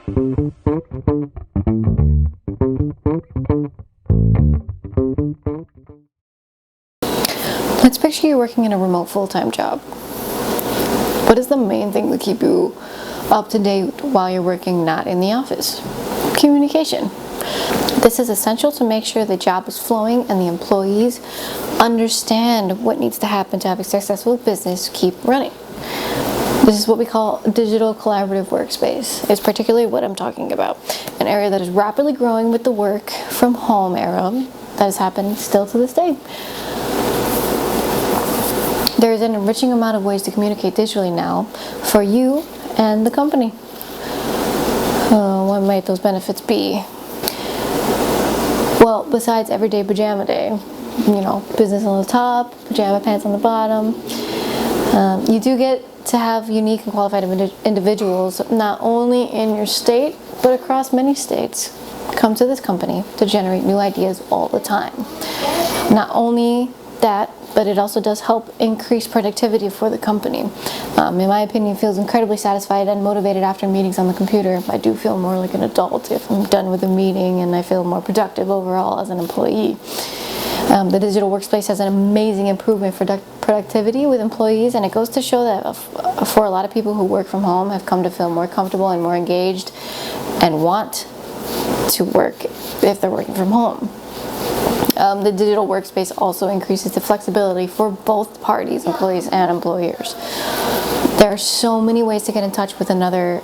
Let's picture you working in a remote full-time job. What is the main thing to keep you up to date while you're working not in the office? Communication. This is essential to make sure the job is flowing and the employees understand what needs to happen to have a successful business keep running. This is what we call digital collaborative workspace. It's particularly what I'm talking about. An area that is rapidly growing with the work from home era that is happening still to this day. There is an enriching amount of ways to communicate digitally now for you and the company. What might those benefits be? Well, besides everyday pajama day, business on the top, pajama pants on the bottom, you do get to have unique and qualified individuals, not only in your state, but across many states, come to this company to generate new ideas all the time. Not only that, but it also does help increase productivity for the company. In my opinion, feels incredibly satisfied and motivated after meetings on the computer. I do feel more like an adult if I'm done with a meeting, and I feel more productive overall as an employee. The digital workspace has an amazing improvement for productivity with employees, and it goes to show that for a lot of people who work from home have come to feel more comfortable and more engaged and want to work if they're working from home. The digital workspace also increases the flexibility for both parties, employees and employers. There are so many ways to get in touch with another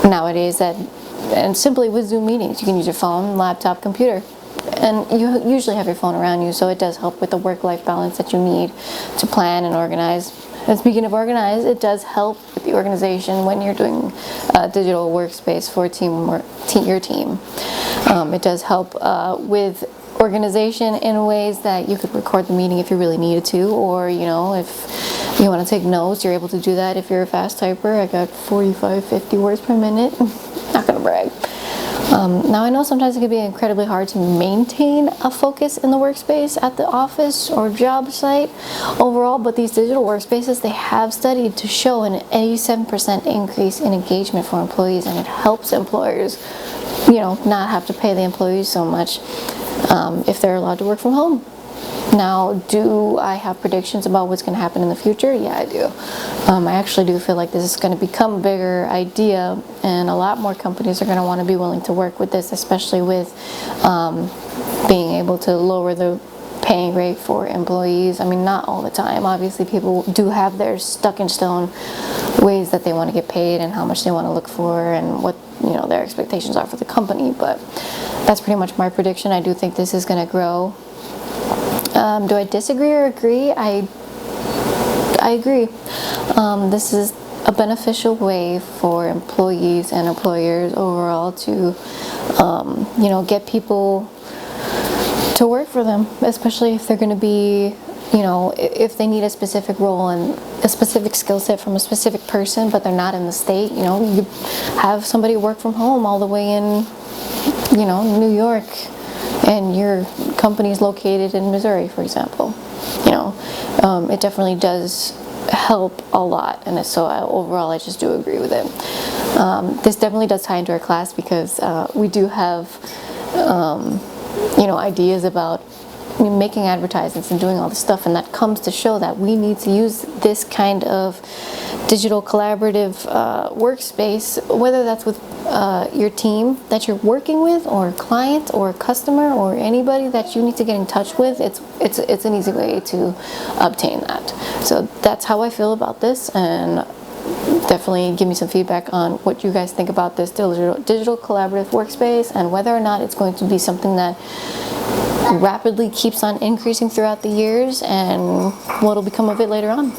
nowadays, and simply with Zoom meetings, you can use your phone, laptop, computer, and you usually have your phone around you, so it does help with the work-life balance that you need to plan and organize. And speaking of organize, it does help with the organization when you're doing a digital workspace for your team. It does help with organization in ways that you could record the meeting if you really needed to, or if you want to take notes, you're able to do that if you're a fast typer. I got 45-50 words per minute. Not gonna brag. Now I know sometimes it can be incredibly hard to maintain a focus in the workspace at the office or job site overall, but these digital workspaces, they have studied to show an 87% increase in engagement for employees, and it helps employers not have to pay the employees so much if they're allowed to work from home. Now, do I have predictions about what's going to happen in the future? Yeah, I do. I actually do feel like this is going to become a bigger idea, and a lot more companies are going to want to be willing to work with this, especially with being able to lower the paying rate for employees. I mean, not all the time. Obviously, people do have their stuck in stone ways that they want to get paid and how much they want to look for and what their expectations are for the company, but that's pretty much my prediction. I do think this is going to grow. Do I disagree or agree? I agree. This is a beneficial way for employees and employers overall to get people to work for them, especially if they're going to be if they need a specific role and a specific skill set from a specific person, but they're not in the state. You have somebody work from home all the way in New York, and your company is located in Missouri, for example. It definitely does help a lot, and so overall I just do agree with it. This definitely does tie into our class because we do have ideas about making advertisements and doing all this stuff, and that comes to show that we need to use this kind of digital collaborative workspace, whether that's with your team that you're working with, or a client, or a customer, or anybody that you need to get in touch with. It's an easy way to obtain that. So that's how I feel about this, and definitely give me some feedback on what you guys think about this digital collaborative workspace, and whether or not it's going to be something that rapidly keeps on increasing throughout the years, and what will become of it later on.